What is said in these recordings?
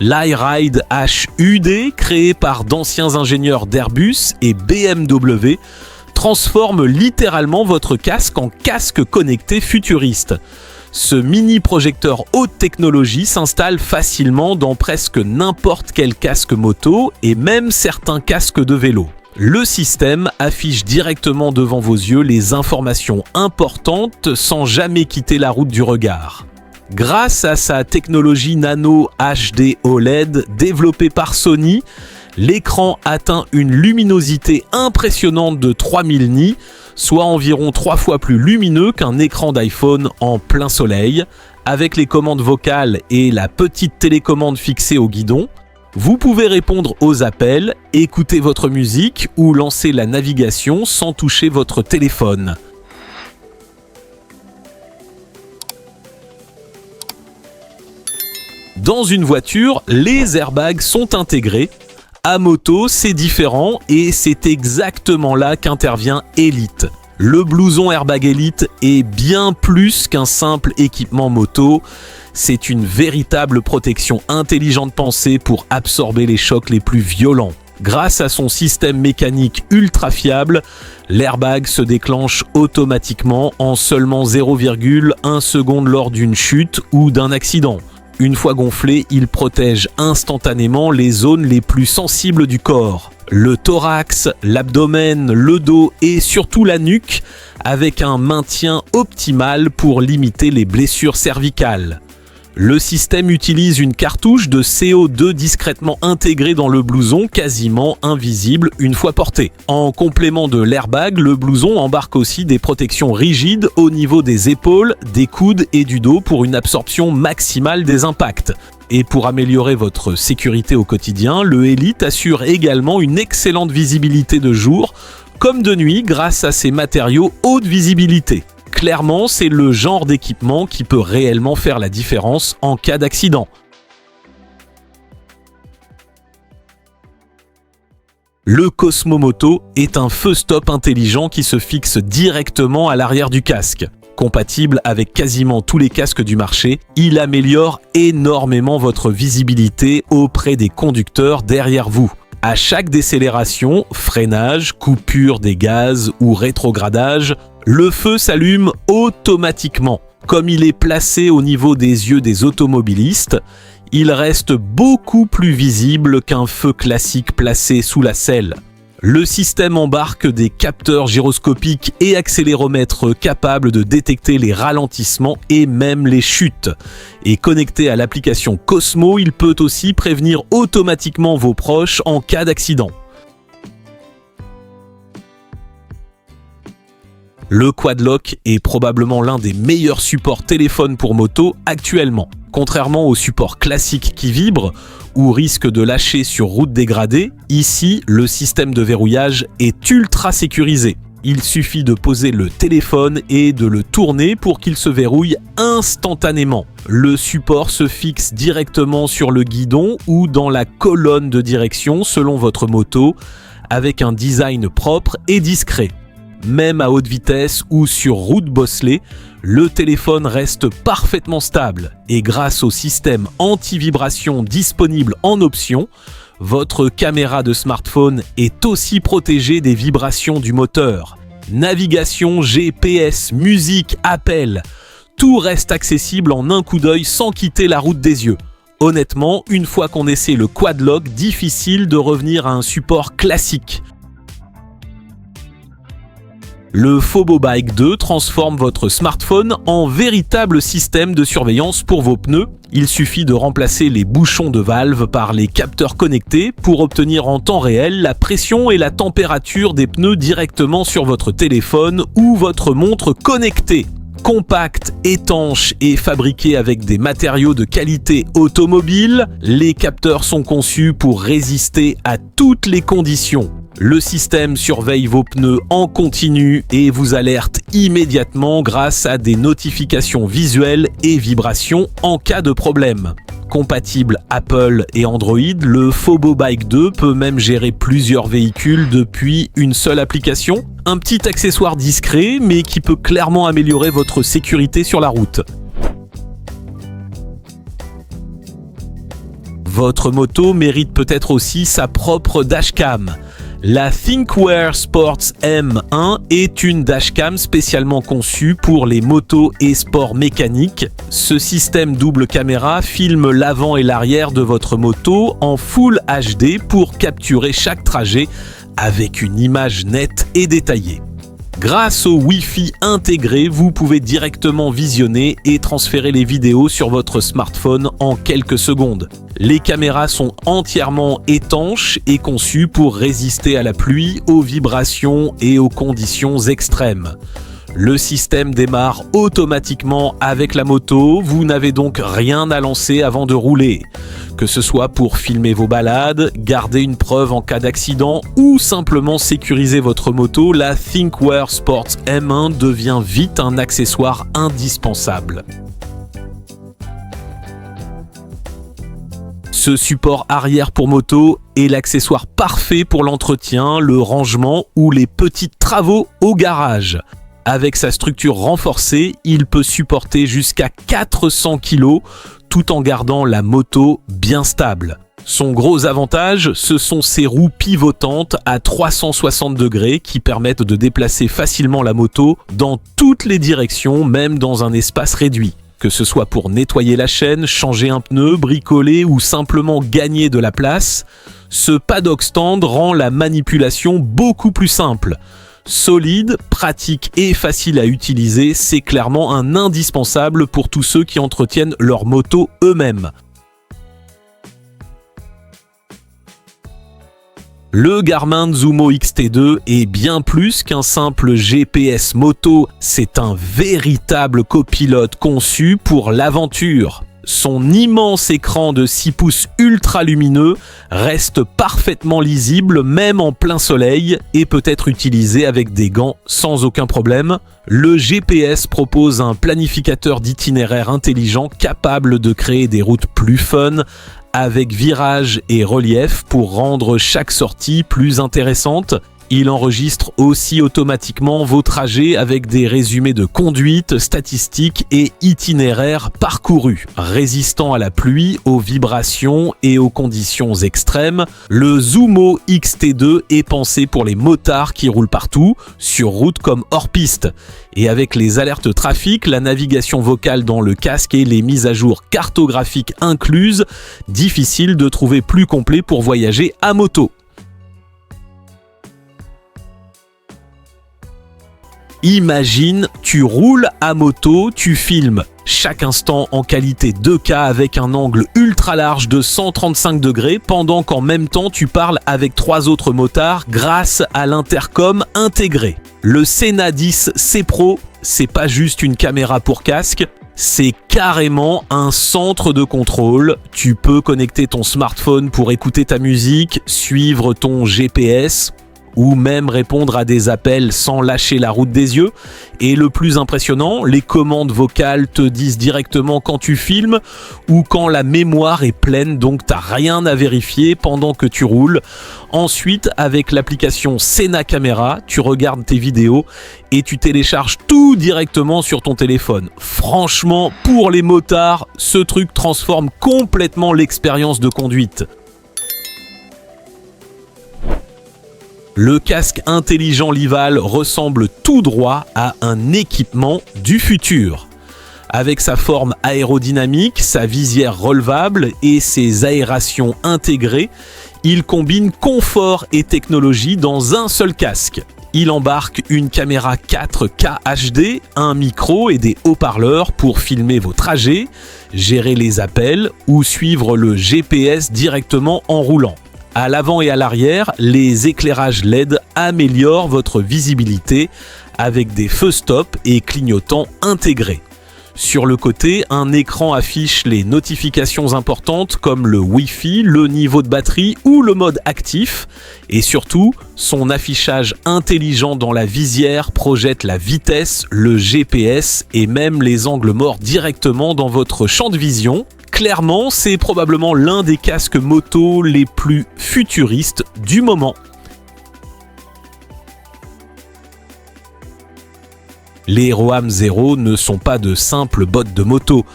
l'iRide HUD, créé par d'anciens ingénieurs d'Airbus et BMW, transforme littéralement votre casque en casque connecté futuriste. Ce mini projecteur haute technologie s'installe facilement dans presque n'importe quel casque moto et même certains casques de vélo. Le système affiche directement devant vos yeux les informations importantes sans jamais quitter la route du regard. Grâce à sa technologie Nano HD OLED développée par Sony, l'écran atteint une luminosité impressionnante de 3000 nits, soit environ 3 fois plus lumineux qu'un écran d'iPhone en plein soleil. Avec les commandes vocales et la petite télécommande fixée au guidon, vous pouvez répondre aux appels, écouter votre musique ou lancer la navigation sans toucher votre téléphone. Dans une voiture, les airbags sont intégrés. À moto, c'est différent et c'est exactement là qu'intervient Elite. Le blouson Airbag Elite est bien plus qu'un simple équipement moto. C'est une véritable protection intelligente pensée pour absorber les chocs les plus violents. Grâce à son système mécanique ultra fiable, l'airbag se déclenche automatiquement en seulement 0,1 seconde lors d'une chute ou d'un accident. Une fois gonflé, il protège instantanément les zones les plus sensibles du corps. Le thorax, l'abdomen, le dos et surtout la nuque, avec un maintien optimal pour limiter les blessures cervicales. Le système utilise une cartouche de CO2 discrètement intégrée dans le blouson, quasiment invisible une fois porté. En complément de l'airbag, le blouson embarque aussi des protections rigides au niveau des épaules, des coudes et du dos pour une absorption maximale des impacts. Et pour améliorer votre sécurité au quotidien, le Elite assure également une excellente visibilité de jour comme de nuit grâce à ses matériaux haute visibilité. Clairement, c'est le genre d'équipement qui peut réellement faire la différence en cas d'accident. Le Cosmo Moto est un feu stop intelligent qui se fixe directement à l'arrière du casque. Compatible avec quasiment tous les casques du marché, il améliore énormément votre visibilité auprès des conducteurs derrière vous. À chaque décélération, freinage, coupure des gaz ou rétrogradage, le feu s'allume automatiquement. Comme il est placé au niveau des yeux des automobilistes, il reste beaucoup plus visible qu'un feu classique placé sous la selle. Le système embarque des capteurs gyroscopiques et accéléromètres capables de détecter les ralentissements et même les chutes. Et connecté à l'application Cosmo, il peut aussi prévenir automatiquement vos proches en cas d'accident. Le Quadlock est probablement l'un des meilleurs supports téléphone pour moto actuellement. Contrairement aux supports classiques qui vibrent ou risquent de lâcher sur route dégradée, ici, le système de verrouillage est ultra sécurisé. Il suffit de poser le téléphone et de le tourner pour qu'il se verrouille instantanément. Le support se fixe directement sur le guidon ou dans la colonne de direction selon votre moto, avec un design propre et discret. Même à haute vitesse ou sur route bosselée, le téléphone reste parfaitement stable et grâce au système anti-vibration disponible en option, votre caméra de smartphone est aussi protégée des vibrations du moteur. Navigation, GPS, musique, appel, tout reste accessible en un coup d'œil sans quitter la route des yeux. Honnêtement, une fois qu'on essaie le Quadlock, difficile de revenir à un support classique. Le Phobobike 2 transforme votre smartphone en véritable système de surveillance pour vos pneus. Il suffit de remplacer les bouchons de valve par les capteurs connectés pour obtenir en temps réel la pression et la température des pneus directement sur votre téléphone ou votre montre connectée. Compact, étanche et fabriqué avec des matériaux de qualité automobile, les capteurs sont conçus pour résister à toutes les conditions. Le système surveille vos pneus en continu et vous alerte immédiatement grâce à des notifications visuelles et vibrations en cas de problème. Compatible Apple et Android, le Phobobike 2 peut même gérer plusieurs véhicules depuis une seule application. Un petit accessoire discret mais qui peut clairement améliorer votre sécurité sur la route. Votre moto mérite peut-être aussi sa propre dashcam. La Thinkware Sports M1 est une dashcam spécialement conçue pour les motos et sports mécaniques. Ce système double caméra filme l'avant et l'arrière de votre moto en Full HD pour capturer chaque trajet avec une image nette et détaillée. Grâce au Wi-Fi intégré, vous pouvez directement visionner et transférer les vidéos sur votre smartphone en quelques secondes. Les caméras sont entièrement étanches et conçues pour résister à la pluie, aux vibrations et aux conditions extrêmes. Le système démarre automatiquement avec la moto, vous n'avez donc rien à lancer avant de rouler. Que ce soit pour filmer vos balades, garder une preuve en cas d'accident ou simplement sécuriser votre moto, la Thinkware Sports M1 devient vite un accessoire indispensable. Ce support arrière pour moto est l'accessoire parfait pour l'entretien, le rangement ou les petits travaux au garage. Avec sa structure renforcée, il peut supporter jusqu'à 400 kg tout en gardant la moto bien stable. Son gros avantage, ce sont ses roues pivotantes à 360 degrés qui permettent de déplacer facilement la moto dans toutes les directions, même dans un espace réduit. Que ce soit pour nettoyer la chaîne, changer un pneu, bricoler ou simplement gagner de la place, ce paddock stand rend la manipulation beaucoup plus simple. Solide, pratique et facile à utiliser, c'est clairement un indispensable pour tous ceux qui entretiennent leur moto eux-mêmes. Le Garmin Zumo XT2 est bien plus qu'un simple GPS moto, c'est un véritable copilote conçu pour l'aventure. Son immense écran de 6 pouces ultra lumineux reste parfaitement lisible même en plein soleil et peut être utilisé avec des gants sans aucun problème. Le GPS propose un planificateur d'itinéraire intelligent capable de créer des routes plus fun avec virages et relief pour rendre chaque sortie plus intéressante. Il enregistre aussi automatiquement vos trajets avec des résumés de conduite, statistiques et itinéraires parcourus. Résistant à la pluie, aux vibrations et aux conditions extrêmes, le Zumo XT2 est pensé pour les motards qui roulent partout, sur route comme hors piste. Et avec les alertes trafic, la navigation vocale dans le casque et les mises à jour cartographiques incluses, difficile de trouver plus complet pour voyager à moto. Imagine, tu roules à moto, tu filmes chaque instant en qualité 2K avec un angle ultra large de 135 degrés pendant qu'en même temps tu parles avec 3 autres motards grâce à l'intercom intégré. Le Sena 10 C Pro, c'est pas juste une caméra pour casque, c'est carrément un centre de contrôle. Tu peux connecter ton smartphone pour écouter ta musique, suivre ton GPS ou même répondre à des appels sans lâcher la route des yeux. Et le plus impressionnant, les commandes vocales te disent directement quand tu filmes ou quand la mémoire est pleine, donc t'as rien à vérifier pendant que tu roules. Ensuite, avec l'application Sena Camera, tu regardes tes vidéos et tu télécharges tout directement sur ton téléphone. Franchement, pour les motards, ce truc transforme complètement l'expérience de conduite. Le casque intelligent Lival ressemble tout droit à un équipement du futur. Avec sa forme aérodynamique, sa visière relevable et ses aérations intégrées, il combine confort et technologie dans un seul casque. Il embarque une caméra 4K HD, un micro et des haut-parleurs pour filmer vos trajets, gérer les appels ou suivre le GPS directement en roulant. À l'avant et à l'arrière, les éclairages LED améliorent votre visibilité avec des feux stop et clignotants intégrés. Sur le côté, un écran affiche les notifications importantes comme le Wi-Fi, le niveau de batterie ou le mode actif. Et surtout, son affichage intelligent dans la visière projette la vitesse, le GPS et même les angles morts directement dans votre champ de vision. Clairement, c'est probablement l'un des casques moto les plus futuristes du moment. Les Roham Zero ne sont pas de simples bottes de moto.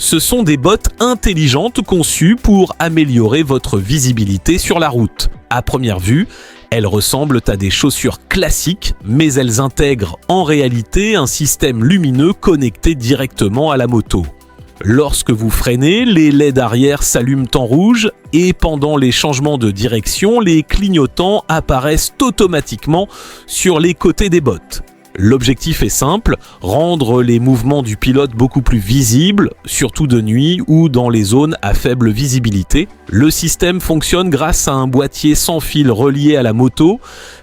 Ce sont des bottes intelligentes conçues pour améliorer votre visibilité sur la route. À première vue, elles ressemblent à des chaussures classiques, mais elles intègrent en réalité un système lumineux connecté directement à la moto. Lorsque vous freinez, les LED arrière s'allument en rouge et pendant les changements de direction, les clignotants apparaissent automatiquement sur les côtés des bottes. L'objectif est simple, rendre les mouvements du pilote beaucoup plus visibles, surtout de nuit ou dans les zones à faible visibilité. Le système fonctionne grâce à un boîtier sans fil relié à la moto,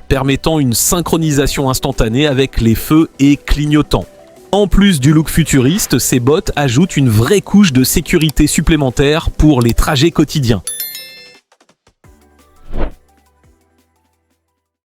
permettant une synchronisation instantanée avec les feux et clignotants. En plus du look futuriste, ces bottes ajoutent une vraie couche de sécurité supplémentaire pour les trajets quotidiens.